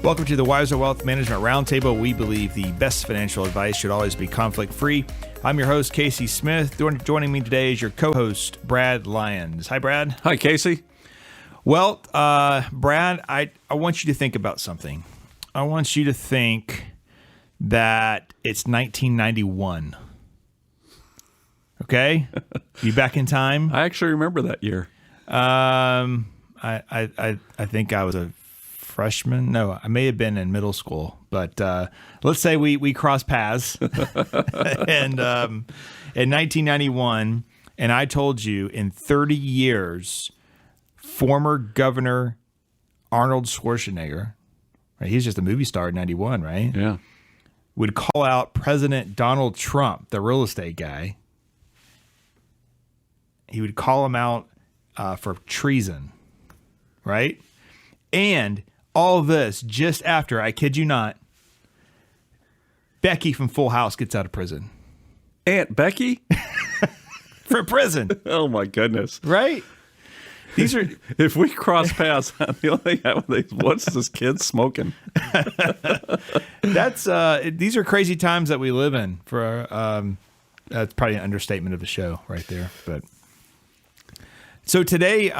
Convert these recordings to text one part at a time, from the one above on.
Welcome to the Wiser Wealth Management Roundtable. We believe the best financial advice should always be conflict-free. I'm your host, Casey Smith. Joining me today is your co-host, Brad Lyons. Hi, Brad. Hi, Casey. Well, Brad, I want you to think about something. I want you to think that it's 1991. Okay? You back in time? I actually remember that year. I think I was a freshman. No, I may have been in middle school, but let's say we crossed paths and in 1991, and I told you in 30 years, former Governor Arnold Schwarzenegger, right, he's just a movie star in 91, right? Yeah. Would call out President Donald Trump, the real estate guy. He would call him out for treason, right? And all this just after, I kid you not, Becky from Full House gets out of prison. Aunt Becky? For prison. Oh, my goodness. Right? These are... If we cross paths, the only thing, what's this kid smoking? These are crazy times that we live in. That's probably an understatement of the show right there. But so today,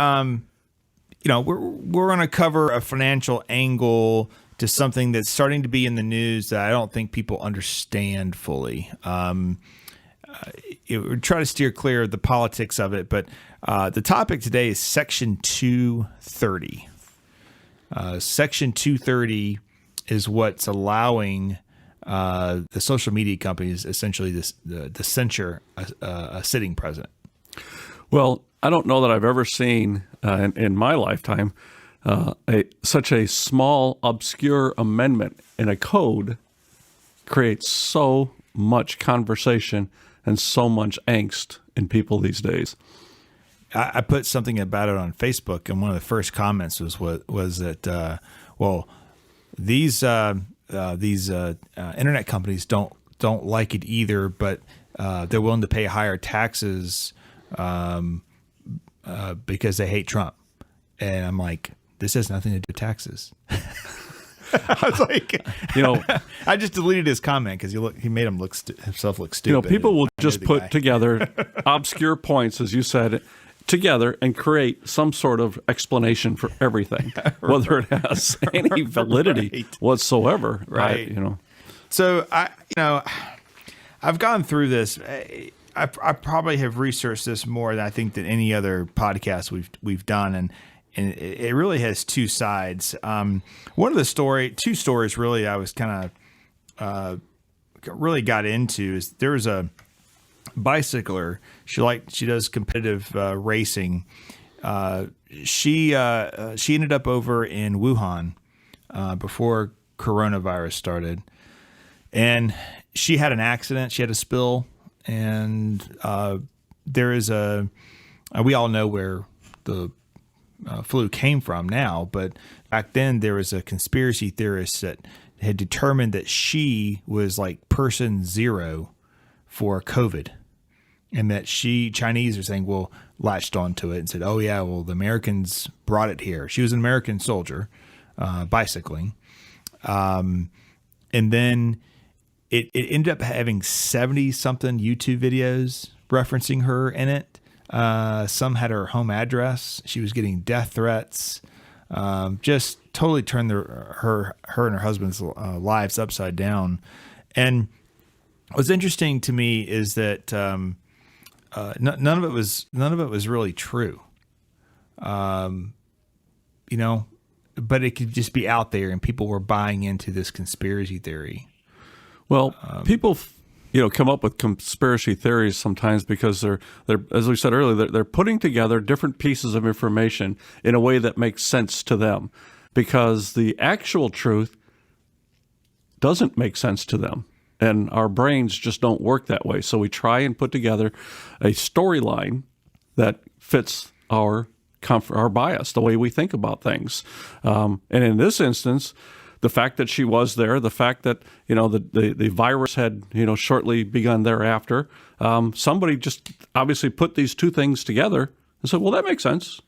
we're going to cover a financial angle to something that's starting to be in the news that I don't think people understand fully. We try to steer clear of the politics of it, but the topic today is Section 230. Section 230 is what's allowing the social media companies essentially to censure a sitting president. Well, I don't know that I've ever seen in my lifetime such a small, obscure amendment in a code creates so much conversation and so much angst in people these days. I put something about it on Facebook, and one of the first comments was that these internet companies don't like it either, but they're willing to pay higher taxes because they hate Trump. And I'm like, this has nothing to do with taxes. I was like, I just deleted his comment because he made himself look stupid. People will just put together obscure points, as you said, together and create some sort of explanation for everything, whether it has any validity whatsoever. Right. So I've gone through this. I probably have researched this more than I think than any other podcast we've done, and it really has two sides. One of the two stories really I was kind of really got into is there was a bicycler. She does competitive racing. She ended up over in Wuhan before coronavirus started, and she had an accident. She had a spill, and there is we all know where the flu came from now, but back then there was a conspiracy theorist that had determined that she was like person zero for COVID, and that Chinese are saying, latched onto it and said, oh yeah, well, the Americans brought it here. She was an American soldier, bicycling. And then it ended up having 70 something YouTube videos referencing her in it. Some had her home address. She was getting death threats. Just totally turned her and her husband's lives upside down. And what's interesting to me is that none of it was really true. But it could just be out there, and people were buying into this conspiracy theory. Well, people come up with conspiracy theories sometimes because they're as we said earlier, they're putting together different pieces of information in a way that makes sense to them, because the actual truth doesn't make sense to them, and our brains just don't work that way. So we try and put together a storyline that fits our bias, the way we think about things. And in this instance, the fact that she was there, the fact that, the virus had, shortly begun thereafter, somebody just obviously put these two things together and said, well, that makes sense,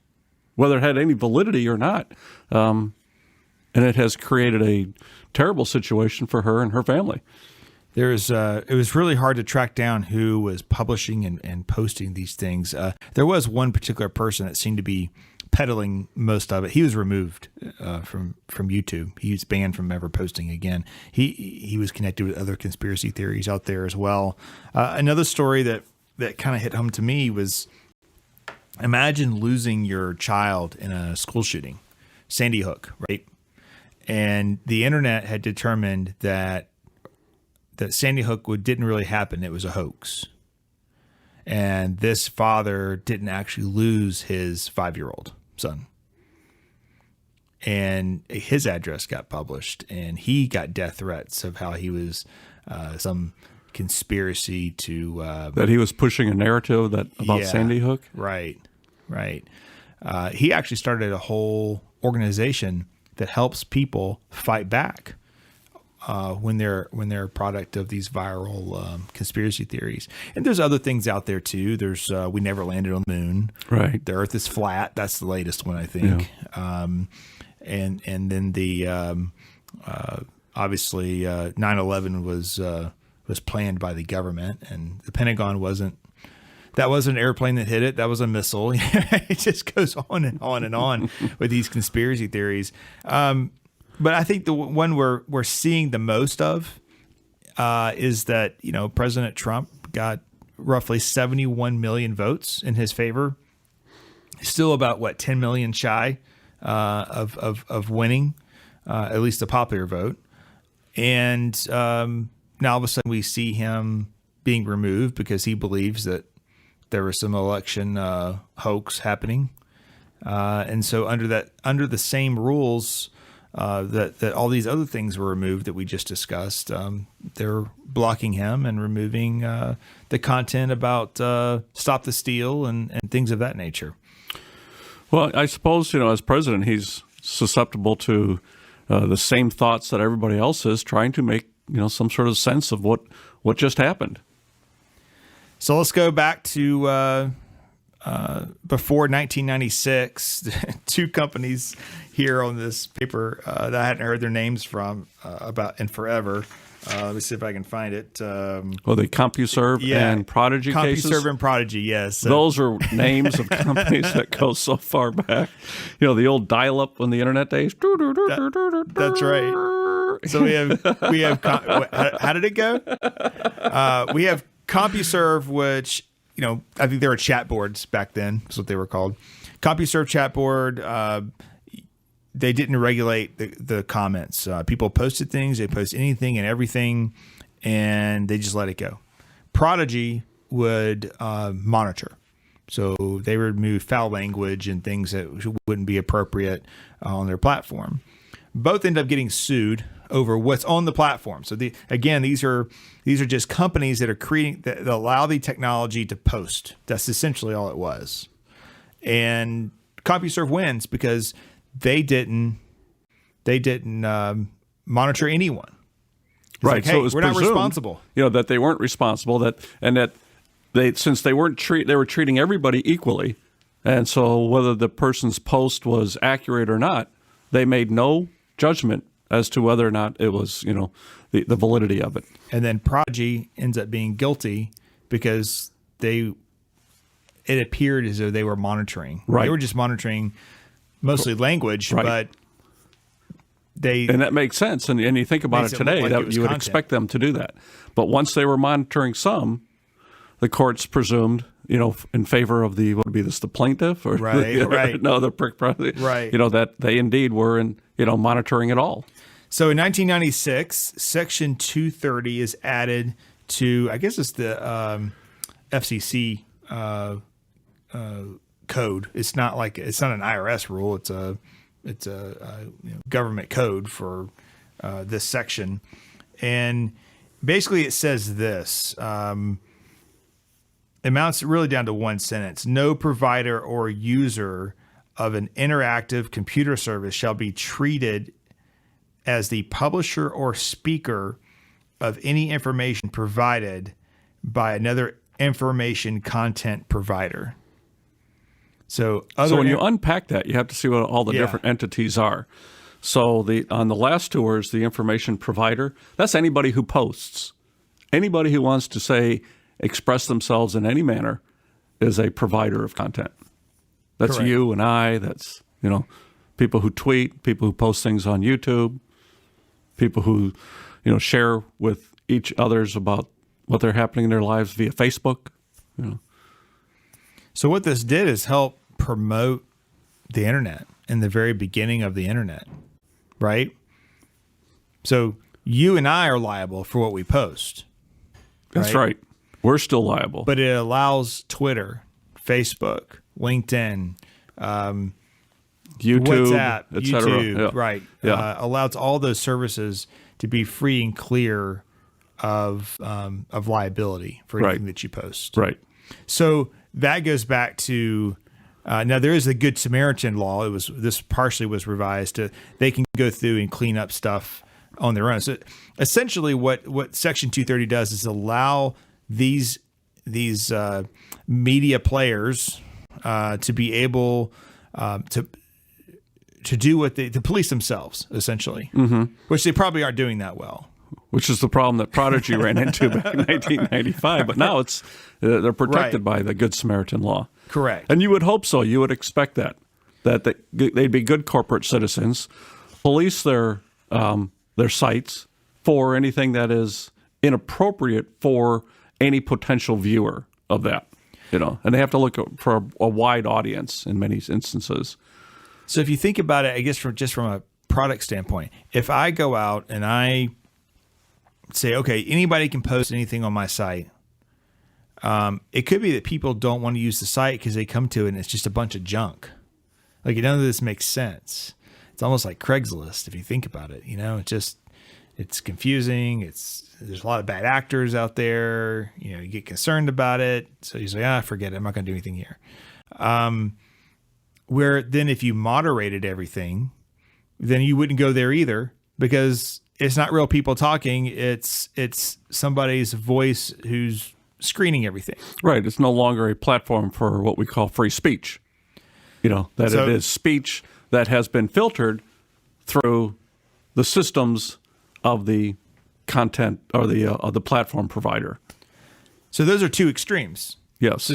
whether it had any validity or not. And And it has created a terrible situation for her and her family. It was really hard to track down who was publishing and posting these things. There was one particular person that seemed to be peddling most of it. He was removed from YouTube. He was banned from ever posting again. He was connected with other conspiracy theories out there as well. Another story that kind of hit home to me was, imagine losing your child in a school shooting, Sandy Hook, right? And the internet had determined that Sandy Hook didn't really happen. It was a hoax. And this father didn't actually lose his 5-year-old son. And his address got published, and he got death threats of how he was some conspiracy to... that he was pushing a narrative about Sandy Hook? Right. He actually started a whole organization that helps people fight back when they're a product of these viral conspiracy theories. And there's other things out there too. There's we never landed on the moon. Right. The Earth is flat. That's the latest one, I think. Yeah. And then the obviously 9/11 was planned by the government, and the Pentagon wasn't. That wasn't an airplane that hit it. That was a missile. It just goes on and on and on with these conspiracy theories. But I think the one we're seeing the most of is that, President Trump got roughly 71 million votes in his favor. Still about 10 million shy of winning, at least the popular vote. And now all of a sudden we see him being removed because he believes that there was some election hoax happening. And so under the same rules that all these other things were removed that we just discussed, they're blocking him and removing the content about Stop the Steal and things of that nature. Well, I suppose, as president, he's susceptible to the same thoughts that everybody else is, trying to make, some sort of sense of what just happened. So let's go back to before 1996. Two companies here on this paper that I hadn't heard their names from about in forever. Let me see if I can find it. The CompuServe and Prodigy cases? CompuServe and Prodigy, yes. Those are names of companies that go so far back. The old dial-up on the internet days. That's right. So we have how did it go? We have CompuServe, which, I think they were chat boards back then. That's what they were called. CompuServe chat board. They didn't regulate the comments. People posted things. They post anything and everything, and they just let it go. Prodigy would monitor. So they would remove foul language and things that wouldn't be appropriate on their platform. Both end up getting sued over what's on the platform. So these are just companies that are creating that allow the technology to post. That's essentially all it was. And CompuServe wins because they didn't monitor anyone. It's right. Like, hey, so it was we're not responsible. That they weren't responsible. That since they were treating everybody equally, and so whether the person's post was accurate or not, they made no judgment as to whether or not it was, the validity of it. And then Prodigy ends up being guilty because it appeared as though they were monitoring. Right. They were just monitoring mostly language, right. But and that makes sense. And you think about it today, that you would expect them to do that. But once they were monitoring some, the courts presumed, in favor of the plaintiff or right. No, the prick, right. That they indeed were monitoring it all. So in 1996, Section 230 is added to, I guess it's the FCC code. It's not an IRS rule. It's a government code for this section, and basically it says this. Amounts really down to one sentence. No provider or user of an interactive computer service shall be treated as the publisher or speaker of any information provided by another information content provider. So when you unpack that, you have to see what all the different entities are. So on the last two words, the information provider, that's anybody who posts. Anybody who wants to express themselves in any manner is a provider of content. That's Correct. you and I. That's, people who tweet, people who post things on YouTube, people who, share with each others about what they're happening in their lives via Facebook. So what this did is help promote the internet in the very beginning of the internet, right? So you and I are liable for what we post. That's right. We're still liable. But it allows Twitter, Facebook, LinkedIn, YouTube, WhatsApp, et cetera. YouTube, Yeah. right? Yeah. Allows all those services to be free and clear of liability for anything that you post. Right. So that goes back to now there is the Good Samaritan Law. This partially was revised they can go through and clean up stuff on their own. So essentially, what Section 230 does is allow these media players to be able to do to police themselves, essentially, which they probably aren't doing that well. Which is the problem that Prodigy ran into back in 1995. But now they're protected by the Good Samaritan Law. Correct. And you would hope so. You would expect that they'd be good corporate citizens, police their sites for anything that is inappropriate for any potential viewer of that. And they have to look for a wide audience in many instances. So if you think about it, I guess from a product standpoint, if I go out and I say, okay, anybody can post anything on my site, it could be that people don't want to use the site because they come to it and it's just a bunch of junk. Like, none of this makes sense. It's almost like Craigslist if you think about it. It's confusing. There's a lot of bad actors out there. You get concerned about it. So you say, forget it. I'm not going to do anything here. Where then if you moderated everything, then you wouldn't go there either because it's not real people talking. It's somebody's voice who's screening everything. Right. It's no longer a platform for what we call free speech. It is speech that has been filtered through the systems of the content or the platform provider. So those are two extremes. Yes.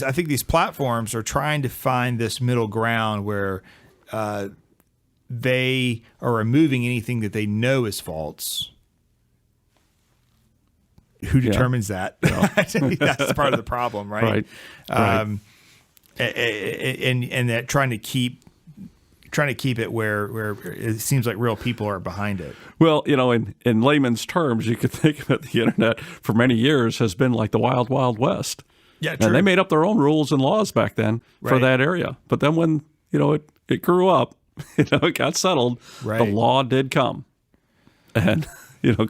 I think these platforms are trying to find this middle ground where they are removing anything that they know is false. Who determines that? I think that's part of the problem, right? Right. And that trying to keep it where it seems like real people are behind it. Well, in layman's terms, you could think that the internet for many years has been like the wild, wild west. Yeah, true. And they made up their own rules and laws back then for that area. But then when, it grew up, it got settled, the law did come and,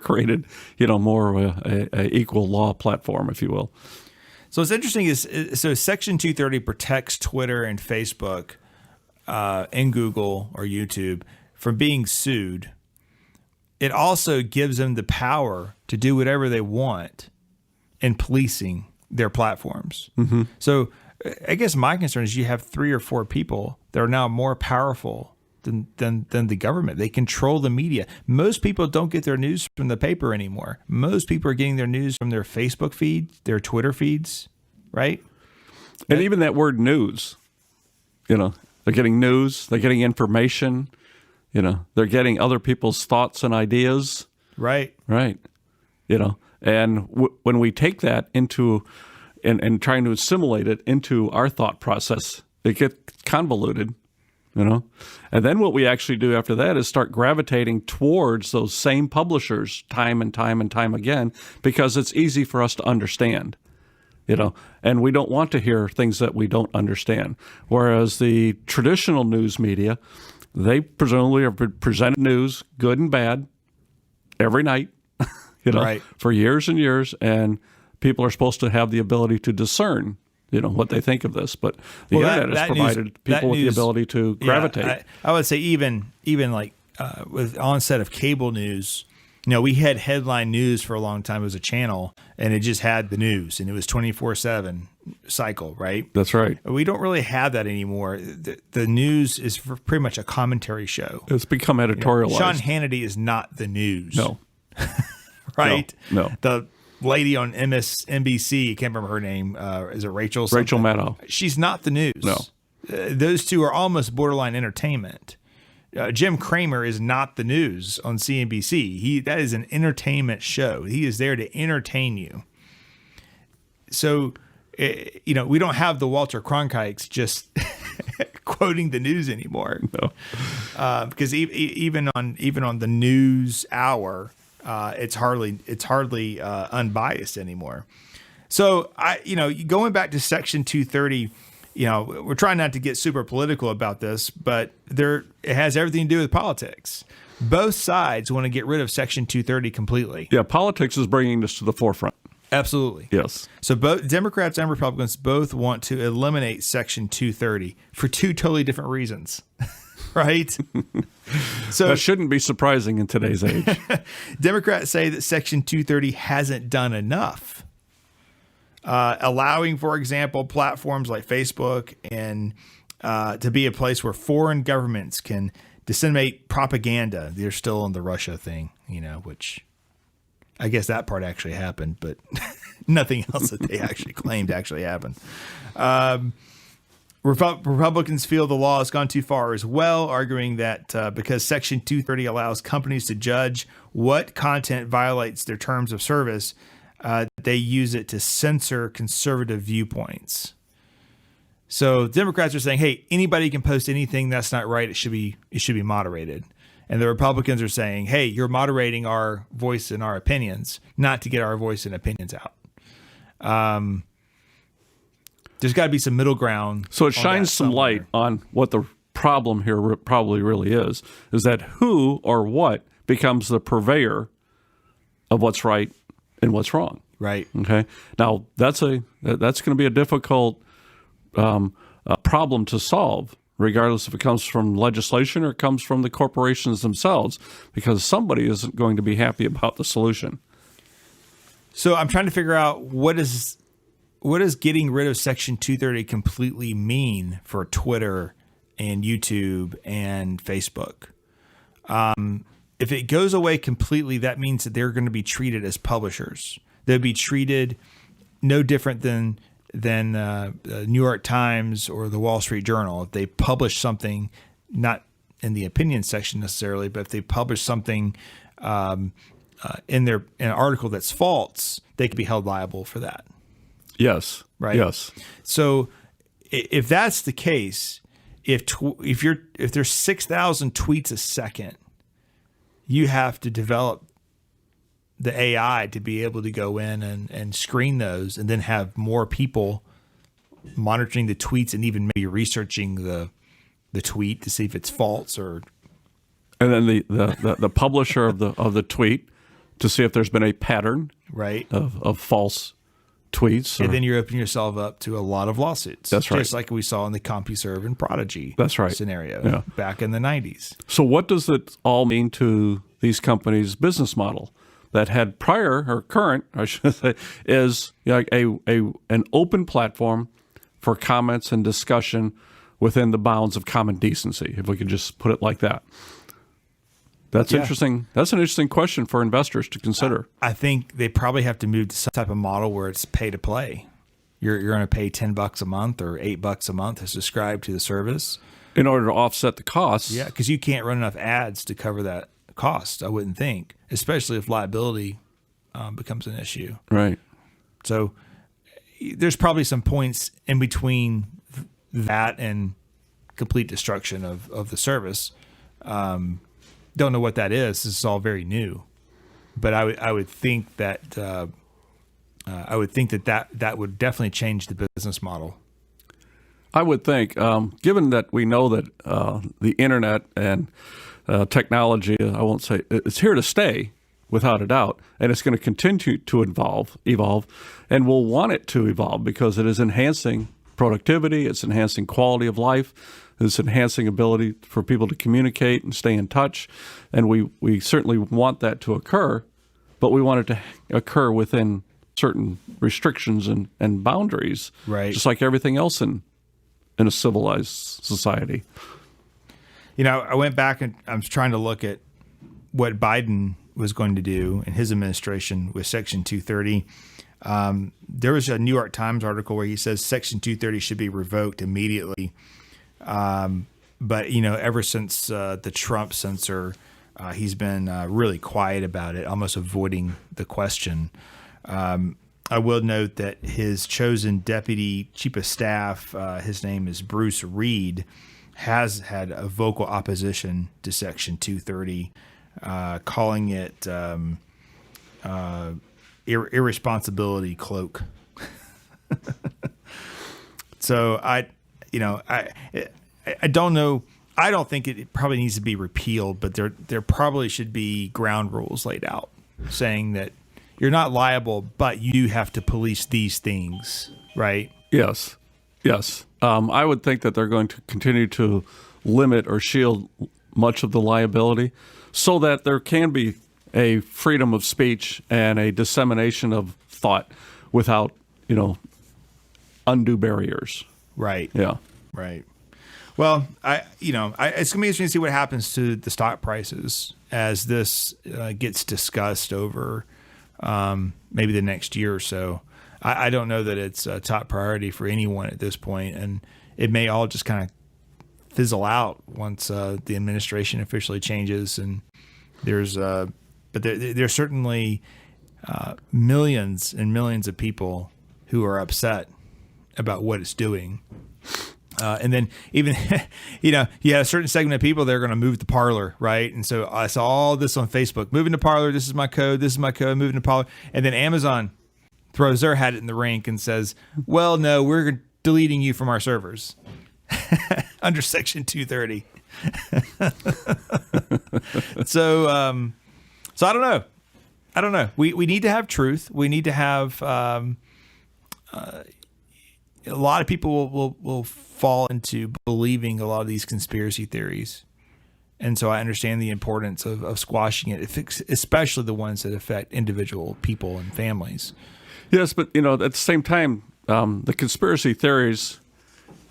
created, more of a equal law platform, if you will. So what's interesting is, Section 230 protects Twitter and Facebook and Google or YouTube from being sued. It also gives them the power to do whatever they want in policing their platforms. Mm-hmm. So I guess my concern is you have 3 or 4 people that are now more powerful than the government. They control the media. Most people don't get their news from the paper anymore. Most people are getting their news from their Facebook feed, their Twitter feeds, right? And even that word news, they're getting news, they're getting information, they're getting other people's thoughts and ideas. Right. Right. And when we take that into and trying to assimilate it into our thought process, it gets convoluted, And then what we actually do after that is start gravitating towards those same publishers time and time and time again because it's easy for us to understand, and we don't want to hear things that we don't understand. Whereas the traditional news media, they presumably are presenting news, good and bad, every night. For years and years, and people are supposed to have the ability to discern, what they think of this. But the internet has provided people with the ability to gravitate. I would say even like with onset of cable news, we had headline news for a long time. It was a channel, and it just had the news, and it was 24/7 cycle, right? That's right. We don't really have that anymore. The news is pretty much a commentary show. It's become editorialized. Sean Hannity is not the news. No. Right? No. The lady on MSNBC, I can't remember her name. Is it Rachel something? Rachel Maddow. She's not the news. No. Those two are almost borderline entertainment. Jim Cramer is not the news on CNBC. That is an entertainment show. He is there to entertain you. So, we don't have the Walter Cronkikes just quoting the news anymore. No. Because even on the news hour, it's hardly unbiased anymore. So going back to Section 230. We're trying not to get super political about this, but it has everything to do with politics. Both sides want to get rid of Section 230 completely. Yeah, politics is bringing this to the forefront. Absolutely. Yes. So both Democrats and Republicans both want to eliminate Section 230 for two totally different reasons, right? So that shouldn't be surprising in today's age. Democrats say that Section 230 hasn't done enough. Allowing, for example, platforms like Facebook and to be a place where foreign governments can disseminate propaganda. They're still on the Russia thing, which I guess that part actually happened, but nothing else that they actually claimed actually happened. Republicans feel the law has gone too far as well, arguing that because Section 230 allows companies to judge what content violates their terms of service, they use it to censor conservative viewpoints. So Democrats are saying, hey, anybody can post anything that's not right. It should be moderated. And the Republicans are saying, hey, you're moderating our voice and our opinions, not to get our voice and opinions out. There's got to be some middle ground. So it shines some light on what the problem here probably really is that who or what becomes the purveyor of what's right and what's wrong. Right. Okay. Now that's going to be a difficult problem to solve, regardless if it comes from legislation or it comes from the corporations themselves, because somebody isn't going to be happy about the solution. So I'm trying to figure out what does getting rid of Section 230 completely mean for Twitter and YouTube and Facebook. If it goes away completely, that means that they're going to be treated as publishers. They'll be treated no different than the New York Times or the Wall Street Journal. If they publish something, not in the opinion section necessarily, but if they publish something in an article that's false, they could be held liable for that. Yes. Right. Yes. So if that's the case, if there's 6,000 tweets a second, you have to develop the AI to be able to go in and screen those, and then have more people monitoring the tweets and even maybe researching the tweet to see if it's false or. And then the publisher of the tweet to see if there's been a pattern, right, of false tweets. And then you're opening yourself up to a lot of lawsuits. That's right. Just like we saw in the CompuServe and Prodigy scenario back in the 90s. So what does it all mean to these companies' business model that had prior or current, I should say, is like an open platform for comments and discussion within the bounds of common decency, if we could just put it like that? That's interesting. That's an interesting question for investors to consider. I think they probably have to move to some type of model where it's pay to play. You're going to pay $10 a month or $8 a month to subscribe to the service in order to offset the costs. Yeah, because you can't run enough ads to cover that cost, I wouldn't think, especially if liability becomes an issue. Right. So there's probably some points in between that and complete destruction of the service. Don't know what that is. This is all very new, but I would think that that would definitely change the business model. I would think, given that we know that the internet and technology, I won't say it's here to stay without a doubt, and it's going to continue to evolve, and we'll want it to evolve because it is enhancing productivity, it's enhancing quality of life. this enhancing ability for people to communicate and stay in touch. And we certainly want that to occur, but we want it to occur within certain restrictions and boundaries, right? Just like everything else in a civilized society. I went back and I was trying to look at what Biden was going to do in his administration with Section 230. There was a New York Times article where he says Section 230 should be revoked immediately. But ever since the Trump censor, he's been really quiet about it, almost avoiding the question. I will note that his chosen deputy chief of staff, his name is Bruce Reed, has had a vocal opposition to Section 230, calling it irresponsibility cloak. So I don't know. I don't think it probably needs to be repealed, but there probably should be ground rules laid out saying that you're not liable, but you have to police these things, right? Yes. I would think that they're going to continue to limit or shield much of the liability so that there can be a freedom of speech and a dissemination of thought without, undue barriers. Right. Yeah. Right. Well, it's going to be interesting to see what happens to the stock prices as this gets discussed over maybe the next year or so. I don't know that it's a top priority for anyone at this point, and it may all just kind of fizzle out once the administration officially changes. And but there's certainly millions and millions of people who are upset about what it's doing. And then even, you had a certain segment of people that are going to move to Parler, right? And so I saw all this on Facebook. Moving to Parler, this is my code, moving to Parler. And then Amazon throws their hat in the ring and says, well, no, we're deleting you from our servers under Section 230. So I don't know. We need to have truth. We need to have a lot of people will fall into believing a lot of these conspiracy theories. And so I understand the importance of squashing it, especially the ones that affect individual people and families. Yes, but, at the same time, the conspiracy theories,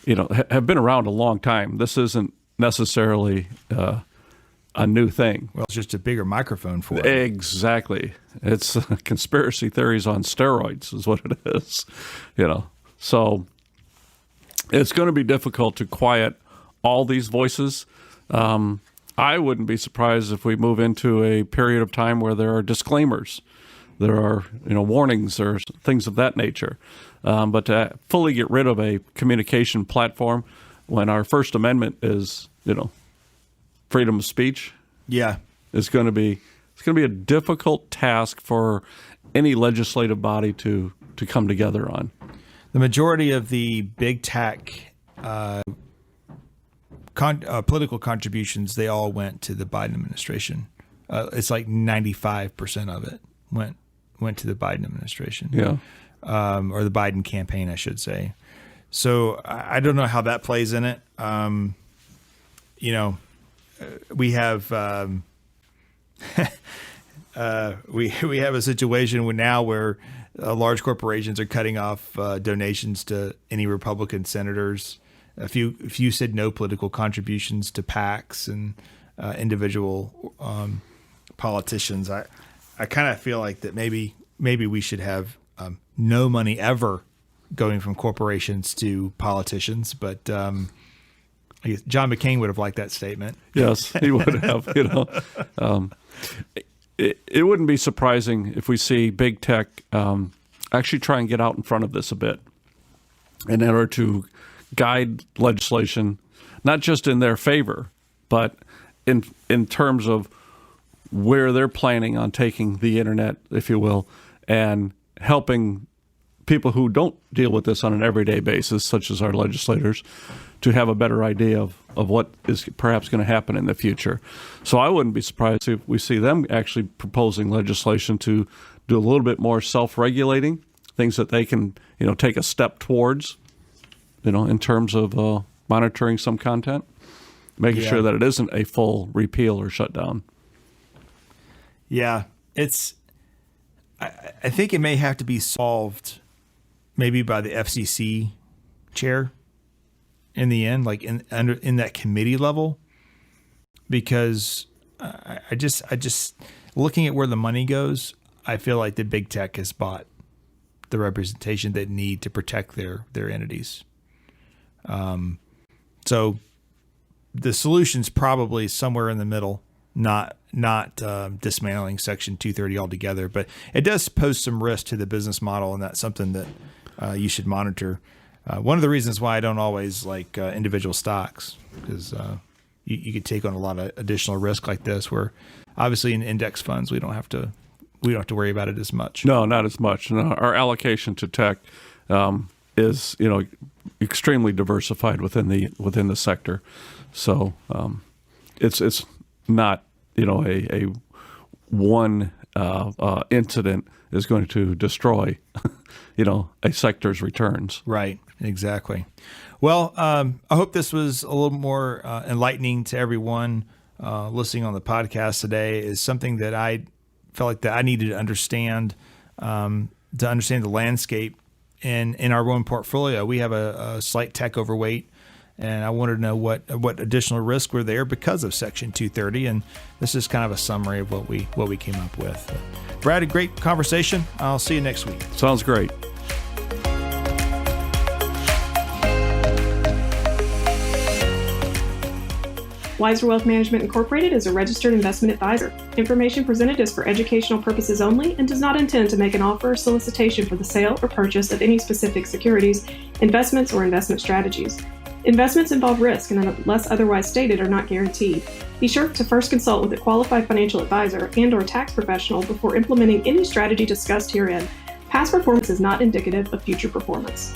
have been around a long time. This isn't necessarily a new thing. Well, it's just a bigger microphone for it. Exactly. It's conspiracy theories on steroids is what it is, So it's going to be difficult to quiet all these voices. I wouldn't be surprised if we move into a period of time where there are disclaimers, there are warnings or things of that nature. But to fully get rid of a communication platform when our First Amendment is freedom of speech, it's going to be a difficult task for any legislative body to come together on. The majority of the big tech political contributions, they all went to the Biden administration. It's like 95% of it went to the Biden administration. Yeah. Or the Biden campaign, I should say. So I don't know how that plays in it. We have we have a situation where large corporations are cutting off donations to any Republican senators. A few said no political contributions to PACs and individual politicians. I kind of feel like that maybe we should have no money ever going from corporations to politicians, but I guess John McCain would have liked that statement. Yes, he would have. It wouldn't be surprising if we see big tech actually try and get out in front of this a bit in order to guide legislation, not just in their favor, but in terms of where they're planning on taking the internet, if you will, and helping people who don't deal with this on an everyday basis, such as our legislators, to have a better idea of what is perhaps going to happen in the future. So I wouldn't be surprised if we see them actually proposing legislation to do a little bit more self-regulating, things that they can, take a step towards, in terms of monitoring some content, making sure that it isn't a full repeal or shutdown. Yeah, I think it may have to be solved maybe by the FCC chair in the end, like in that committee level, because I just looking at where the money goes, I feel like the big tech has bought the representation they need to protect their entities. So the solution's probably somewhere in the middle, not dismantling Section 230 altogether, but it does pose some risk to the business model, and that's something that you should monitor. One of the reasons why I don't always like individual stocks, because you could take on a lot of additional risk like this, where obviously in index funds we don't have to worry about it as much. No, not as much. No, our allocation to tech is extremely diversified within the sector, so it's not a one incident is going to destroy a sector's returns. Right. Exactly. Well, I hope this was a little more enlightening to everyone listening on the podcast today. Is something that I felt like that I needed to understand the landscape in our own portfolio. We have a slight tech overweight, and I wanted to know what additional risks were there because of Section 230. And this is kind of a summary of what we came up with. Brad, a great conversation. I'll see you next week. Sounds great. Wiser Wealth Management Incorporated is a registered investment advisor. Information presented is for educational purposes only and does not intend to make an offer or solicitation for the sale or purchase of any specific securities, investments, or investment strategies. Investments involve risk and, unless otherwise stated, are not guaranteed. Be sure to first consult with a qualified financial advisor and/or tax professional before implementing any strategy discussed herein. Past performance is not indicative of future performance.